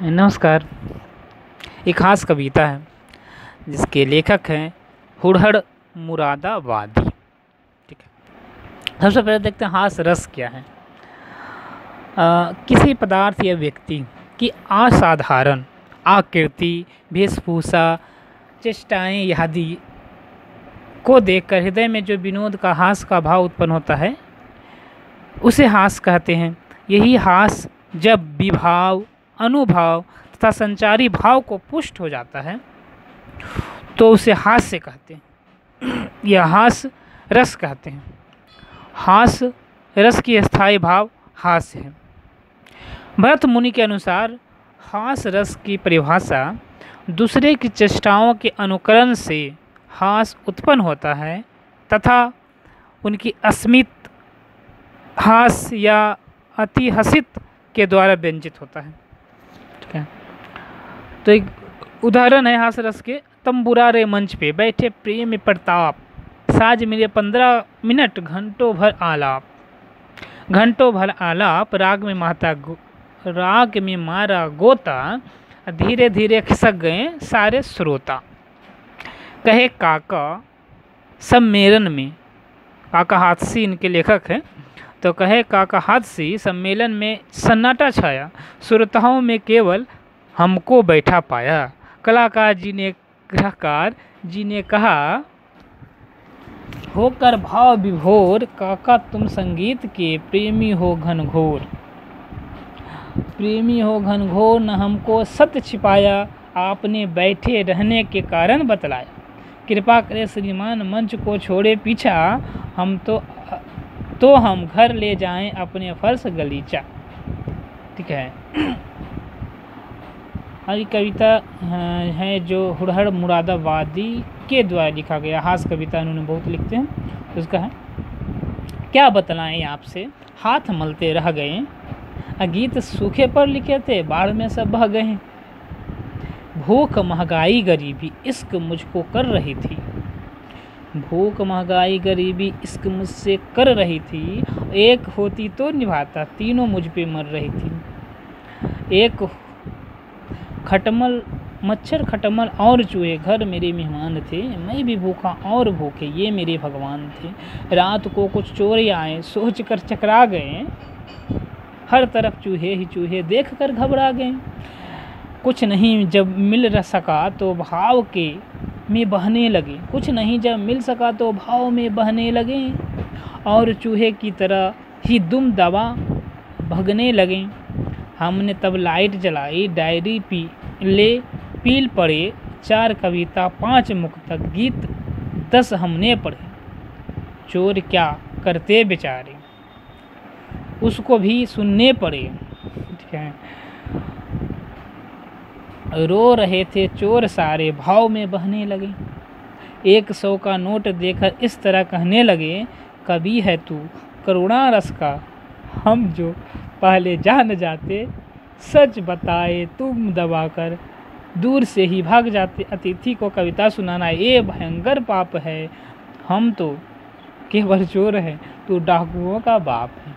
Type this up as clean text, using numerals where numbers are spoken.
नमस्कार। एक खास कविता है जिसके लेखक हैं हुडहड़ मुरादाबादी। ठीक है, सबसे पहले देखते हैं हास रस क्या है। किसी पदार्थ या व्यक्ति की असाधारण आकृति, वेशभूषा, चेष्टाएँ आदि को देखकर हृदय में जो विनोद का हास का भाव उत्पन्न होता है उसे हास कहते हैं। यही हास जब विभाव, अनुभाव तथा संचारी भाव को पुष्ट हो जाता है तो उसे हास्य कहते हैं या हास रस कहते हैं। हास रस की स्थायी भाव हास्य है। भरत मुनि के अनुसार हास रस की परिभाषा दूसरे की चेष्टाओं के अनुकरण से हास उत्पन्न होता है तथा उनकी अस्मित हास या अतिहसित के द्वारा व्यंजित होता है। ठीक है, तो एक उदाहरण है हास रस के। तंबुरा रे मंच पे बैठे प्रेम प्रताप, साज मिले 15 मिनट घंटों भर आलाप। घंटों भर आलाप राग में मारा गोता, धीरे धीरे खिसक गए सारे श्रोता। कहे काका सम्मेलन में, काका हादसी इनके लेखक हैं, तो कहे काका हादसी सम्मेलन में सन्नाटा छाया, श्रोताओं में केवल हमको बैठा पाया। कलाकार जी ने कहा होकर भाव विभोर, काका तुम संगीत के प्रेमी हो घनघोर। प्रेमी हो घनघोर न हमको सत्य छिपाया, आपने बैठे रहने के कारण बतलाया। कृपा करे श्रीमान मंच को छोड़े पीछा, हम तो हम घर ले जाएं अपने फर्श गलीचा। ठीक है, और ये कविता है जो हुडहड़ मुरादाबादी के द्वारा लिखा गया हास कविता। उन्होंने बहुत लिखते हैं। उसका है क्या बतलाएं आपसे, हाथ मलते रह गए, गीत सूखे पर लिखे थे बाढ़ में सब बह गए। भूख महंगाई गरीबी इश्क मुझको कर रही थी। भूख महंगाई गरीबी इश्क मुझसे कर रही थी। एक होती तो निभाता, तीनों मुझ पे मर रही थी। एक मच्छर खटमल और चूहे घर मेरे मेहमान थे। मैं भी भूखा और भूखे ये मेरे भगवान थे। रात को कुछ चोर आए, सोच कर चकरा गए। हर तरफ चूहे ही चूहे देख कर घबरा गए। कुछ नहीं जब मिल सका तो भाव के में बहने लगे। कुछ नहीं जब मिल सका तो भाव में बहने लगे, और चूहे की तरह ही दुम दबा भगने लगे। हमने तब लाइट जलाई, डायरी पील पढ़े, 4 कविता 5 मुक्तक गीत 10 हमने पढ़े। चोर क्या करते बेचारे उसको भी सुनने पड़े। ठीक है, रो रहे थे चोर सारे, भाव में बहने लगे। 100 का नोट देकर इस तरह कहने लगे, कभी है तू करुणा रस का, हम जो पहले जान जाते। सच बताए तुम दबाकर दूर से ही भाग जाते। अतिथि को कविता सुनाना ये भयंकर पाप है। हम तो केवल चोर हैं, तू डाकुओं का बाप है।